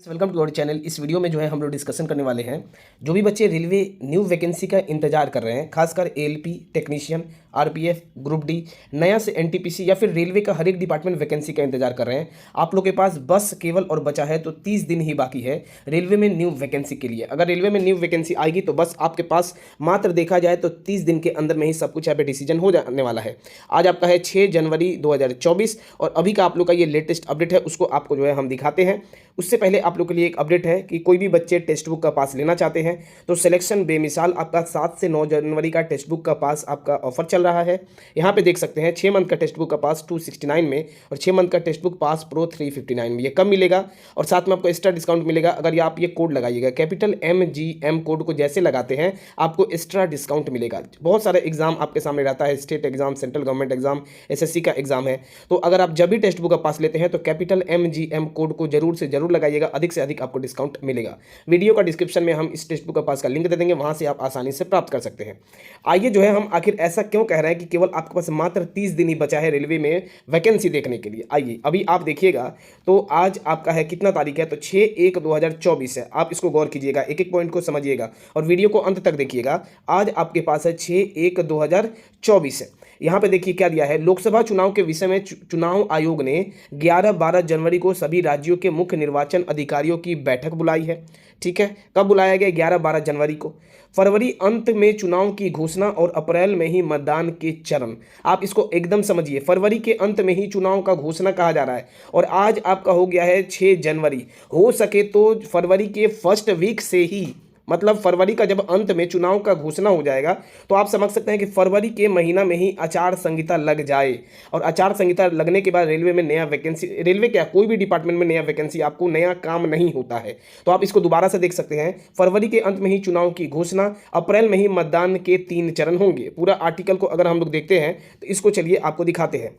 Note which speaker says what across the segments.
Speaker 1: Welcome to our channel. इस video में जो है हम लोग डिस्कशन करने वाले हैं जो भी बच्चे रेलवे न्यू वैकेंसी का इंतजार कर रहे हैं, खासकर ALP technician, RPF, group D, नया से एनटीपीसी या फिर रेलवे का हर एक डिपार्टमेंट वैकेंसी का इंतजार कर रहे हैं। आप लोग के पास बस केवल और बचा है तो 30 दिन ही बाकी है रेलवे में न्यू वैकेंसी के लिए। अगर रेलवे में न्यू वैकेंसी आएगी तो बस आपके पास मात्र देखा जाए तो 30 दिन के अंदर में ही सब कुछ यहाँ पे डिसीजन हो जाने वाला है। आज आपका है 6 जनवरी 2024 और अभी का आप लोग का ये लेटेस्ट अपडेट है, उसको आपको जो है हम दिखाते हैं। उससे पहले आप लोग के लिए एक अपडेट है कि कोई भी बच्चे टेक्स्ट बुक का पास लेना चाहते हैं तो सिलेक्शन बेमिसाल आपका 7 से 9 जनवरी का टेक्स्ट बुक का पास आपका ऑफर चल रहा है। यहाँ पे देख सकते हैं 6 मंथ का टेक्स्ट बुक का पास 269 में और 6 मंथ का टेक्स्ट बुक पास प्रो 359 में। ये कम मिलेगा और साथ में आपको एक्स्ट्रा डिस्काउंट मिलेगा अगर आप ये कोड लगाइएगा। कैपिटल MGM कोड को जैसे लगाते हैं आपको एक्स्ट्रा डिस्काउंट मिलेगा। बहुत सारे एग्जाम आपके सामने रहता है, state exam, central government exam, SSC का एग्जाम है। तो अगर आप जब भी टेक्स्ट बुक का पास लेते हैं तो कैपिटल MGM कोड को जरूर से जरूर लगाइएगा, अधिक से अधिक आपको डिस्काउंट मिलेगा। वीडियो का डिस्क्रिप्शन में हम इस टेक्स्ट बुक का पास का लिंक दे देंगे, वहां से आप आसानी से प्राप्त कर सकते हैं। आइए जो है हम आखिर ऐसा क्यों कह रहे हैं कि केवल आपके पास मात्र 30 दिन ही बचा है रेलवे में वैकेंसी देखने के लिए। आइए अभी आप देखिएगा तो आज आपका है कितना तारीख है, तो 6/1/2024 है। आप इसको गौर कीजिएगा, एक एक पॉइंट को समझिएगा और वीडियो को अंत तक देखिएगा। आज आपके पास है 6/1/2024 है। यहाँ पे देखिए क्या दिया है। लोकसभा चुनाव के विषय में चुनाव आयोग ने 11-12 जनवरी को सभी राज्यों के मुख्य निर्वाचन अधिकारियों की बैठक बुलाई है। ठीक है, कब बुलाया गया? 11-12 जनवरी को। फरवरी अंत में चुनाव की घोषणा और अप्रैल में ही मतदान के चरण। आप इसको एकदम समझिए, फरवरी के अंत में ही चुनाव का घोषणा कहा जा रहा है और आज आपका हो गया है 6 जनवरी। हो सके तो फरवरी के फर्स्ट वीक से ही, मतलब फरवरी का जब अंत में चुनाव का घोषणा हो जाएगा तो आप समझ सकते हैं कि फरवरी के महीना में ही आचार संहिता लग जाए और आचार संहिता लगने के बाद रेलवे में नया वैकेंसी, रेलवे क्या कोई भी डिपार्टमेंट में नया वैकेंसी, आपको नया काम नहीं होता है। तो आप इसको दोबारा से देख सकते हैं, फरवरी के अंत में ही चुनाव की घोषणा, अप्रैल में ही मतदान के 3 चरण होंगे। पूरा आर्टिकल को अगर हम लोग देखते हैं तो इसको चलिए आपको दिखाते हैं।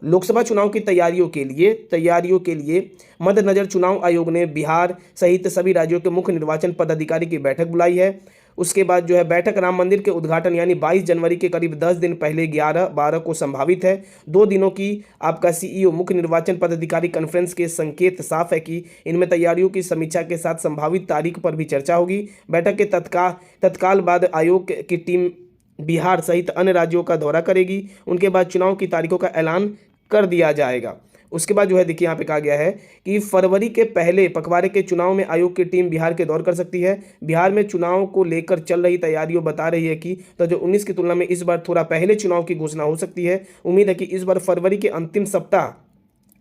Speaker 1: लोकसभा चुनाव की तैयारियों के लिए मद्देनजर चुनाव आयोग ने बिहार सहित सभी राज्यों के मुख्य निर्वाचन पदाधिकारी की बैठक बुलाई है। उसके बाद जो है बैठक राम मंदिर के उद्घाटन यानी 22 जनवरी के करीब 10 दिन पहले 11-12 को संभावित है। 2 दिनों की आपका CEO मुख्य निर्वाचन पदाधिकारी कॉन्फ्रेंस के संकेत साफ है कि इनमें तैयारियों की समीक्षा के साथ संभावित तारीख पर भी चर्चा होगी। बैठक के तत्काल बाद आयोग की टीम बिहार सहित अन्य राज्यों का दौरा करेगी। उनके बाद चुनाव की तारीखों का ऐलान कर दिया जाएगा। उसके बाद जो है देखिए यहाँ पे कहा गया है कि फरवरी के पहले पखवाड़े के चुनाव में आयोग की टीम बिहार के दौर कर सकती है। बिहार में चुनाव को लेकर चल रही तैयारियों बता रही है कि 2019 की तुलना में इस बार थोड़ा पहले चुनाव की घोषणा हो सकती है। उम्मीद है कि इस बार फरवरी के अंतिम सप्ताह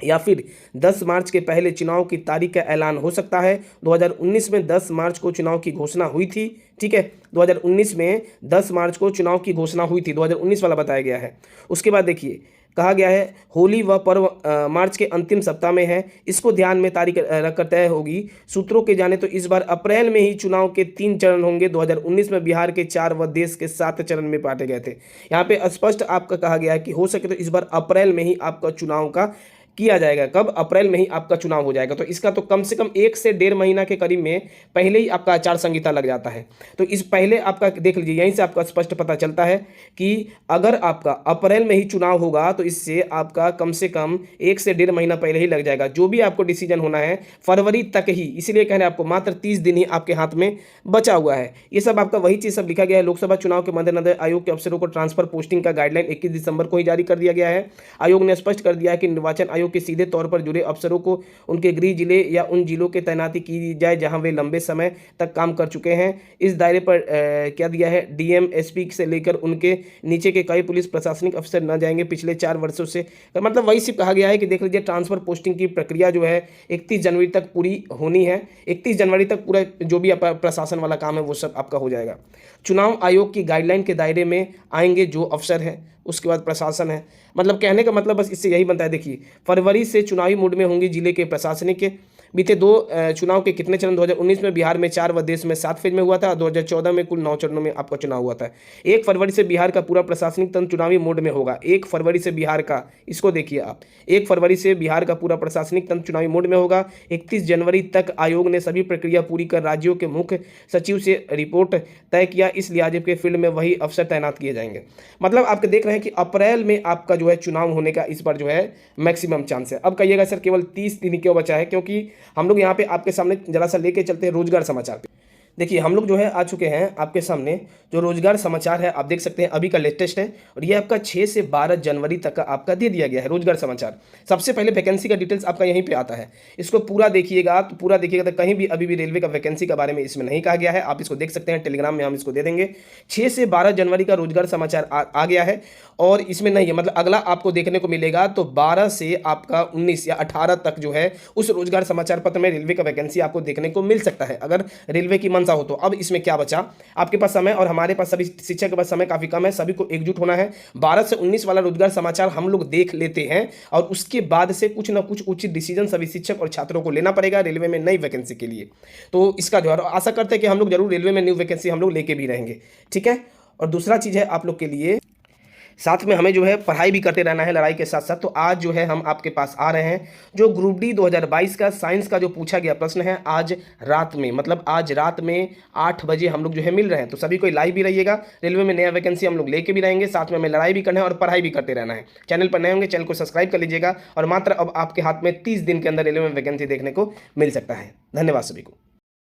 Speaker 1: या फिर 10 मार्च के पहले चुनाव की तारीख का ऐलान हो सकता है। 2019 में 10 मार्च को चुनाव की घोषणा हुई थी। ठीक है, 2019 में 10 मार्च को चुनाव की घोषणा हुई थी, 2019 वाला बताया गया है। उसके बाद देखिए कहा गया है होली व पर्व मार्च के अंतिम सप्ताह में है, इसको ध्यान में तारीख रखकर तय होगी। सूत्रों के जाने तो इस बार अप्रैल में ही चुनाव के 3 चरण होंगे। 2019 में बिहार के 4 व देश के 7 चरण में बांटे गए थे। यहाँ पे स्पष्ट आपका कहा गया है कि हो सके तो इस बार अप्रैल में ही आपका चुनाव का किया जाएगा। कब? अप्रैल में ही आपका चुनाव हो जाएगा। तो इसका तो कम से कम 1 से 1.5 महीना के करीब में पहले ही आपका आचार संहिता लग जाता है। तो इस पहले आपका देख लीजिए, यहीं से आपका स्पष्ट पता चलता है कि अगर आपका अप्रैल में ही चुनाव होगा तो इससे आपका कम से कम 1 से 1.5 महीना पहले ही लग जाएगा। जो भी आपको डिसीजन होना है फरवरी तक ही, इसीलिए कह रहे हैं आपको मात्र 30 दिन ही आपके हाथ में बचा हुआ है। ये सब आपका वही चीज़ सब लिखा गया है। लोकसभा चुनाव के मद्देनजर आयोग के अफसरों को ट्रांसफर पोस्टिंग का गाइडलाइन 21 दिसंबर को ही जारी कर दिया गया है। आयोग ने स्पष्ट कर दिया है कि निर्वाचन आयोग के सीधे तौर पर जुड़े अफसरों को उनके गृह जिले या उन जिलों के तैनाती की जाए जहां वे लंबे समय तक काम कर चुके हैं। इस दायरे पर क्या दिया है, DM SP से लेकर उनके नीचे के कई पुलिस प्रशासनिक अफसर न जाएंगे पिछले 4 वर्षों से। मतलब वही सिर्फ कहा गया है कि देख लीजिए ट्रांसफर पोस्टिंग की प्रक्रिया जो है 31 जनवरी तक पूरी होनी है। 31 जनवरी तक पूरा जो भी आपका प्रशासन वाला काम है वो सब आपका हो जाएगा। चुनाव आयोग की गाइडलाइन के दायरे में आएंगे जो अफसर हैं, उसके बाद प्रशासन है। मतलब कहने का मतलब बस इससे यही बनता है। देखिए फरवरी से चुनावी मूड में होंगी जिले के प्रशासनिक के। बीते 2 चुनाव के कितने चरण? 2019 में बिहार में 4 व देश में 7 फेज में हुआ था। 2014 में कुल 9 चरणों में आपका चुनाव हुआ था। 1 फरवरी से बिहार का पूरा प्रशासनिक तंत्र चुनावी मोड में होगा। 1 फरवरी से बिहार का, इसको देखिए आप, 1 फरवरी से बिहार का पूरा प्रशासनिक तंत्र चुनावी मोड में होगा। 31 जनवरी तक आयोग ने सभी प्रक्रिया पूरी कर राज्यों के मुख्य सचिव से रिपोर्ट तय किया। इस लिहाज के फील्ड में वही अफसर तैनात किए जाएंगे। मतलब आपके देख रहे हैं कि अप्रैल में आपका जो है चुनाव होने का इस बार जो है मैक्सिमम चांस है। अब कहिएगा सर केवल 30 दिन क्यों बचा है? क्योंकि हम लोग यहाँ पे आपके सामने जरा सा लेके चलते हैं रोजगार समाचार पे। देखिए हम लोग जो है आ चुके हैं आपके सामने, जो रोजगार समाचार है आप देख सकते हैं अभी का लेटेस्ट है, और ये आपका 6 से 12 जनवरी तक का आपका दे दिया गया है रोजगार समाचार। सबसे पहले वैकेंसी का डिटेल्स आपका यहीं पे आता है, इसको पूरा देखिएगा तो पूरा देखिएगा तो कहीं भी अभी भी रेलवे का वैकेंसी के बारे में इसमें नहीं कहा गया है। आप इसको देख सकते हैं, टेलीग्राम में हम इसको दे देंगे। 6 से 12 जनवरी का रोजगार समाचार आ गया है, और इसमें नहीं है मतलब अगला आपको देखने को मिलेगा तो 12 से आपका 19 या 18 तक जो है उस रोजगार समाचार पत्र में रेलवे का वैकेंसी आपको देखने को मिल सकता है, अगर रेलवे की मंशा हो तो। अब इसमें क्या बचा, आपके पास समय और हमारे पास सभी शिक्षक के पास समय काफी कम है, सभी को एकजुट होना है। 12 से 19 वाला रोजगार समाचार हम लोग देख लेते हैं, और उसके बाद से कुछ ना कुछ उचित डिसीजन सभी शिक्षक और छात्रों को लेना पड़ेगा रेलवे में नई वैकेंसी के लिए। तो इसका जो है आशा करते हैं कि हम लोग जरूर रेलवे में न्यू वैकेंसी हम लोग लेके भी रहेंगे, ठीक है। और दूसरा चीज है आप लोग के लिए, साथ में हमें जो है पढ़ाई भी करते रहना है लड़ाई के साथ साथ। तो आज जो है हम आपके पास आ रहे हैं जो ग्रुप डी 2022 का साइंस का जो पूछा गया प्रश्न है, आज रात में मतलब आज रात में 8 बजे हम लोग जो है मिल रहे हैं। तो सभी कोई लाइव भी रहिएगा, रेलवे में नया वैकेंसी हम लोग लेके भी रहेंगे, साथ में हमें लड़ाई भी करना है और पढ़ाई भी करते रहना है। चैनल पर नए होंगे चैनल को सब्सक्राइब कर लीजिएगा, और मात्र अब आपके हाथ में 30 दिन के अंदर रेलवे में वैकेंसी देखने को मिल सकता है। धन्यवाद सभी को।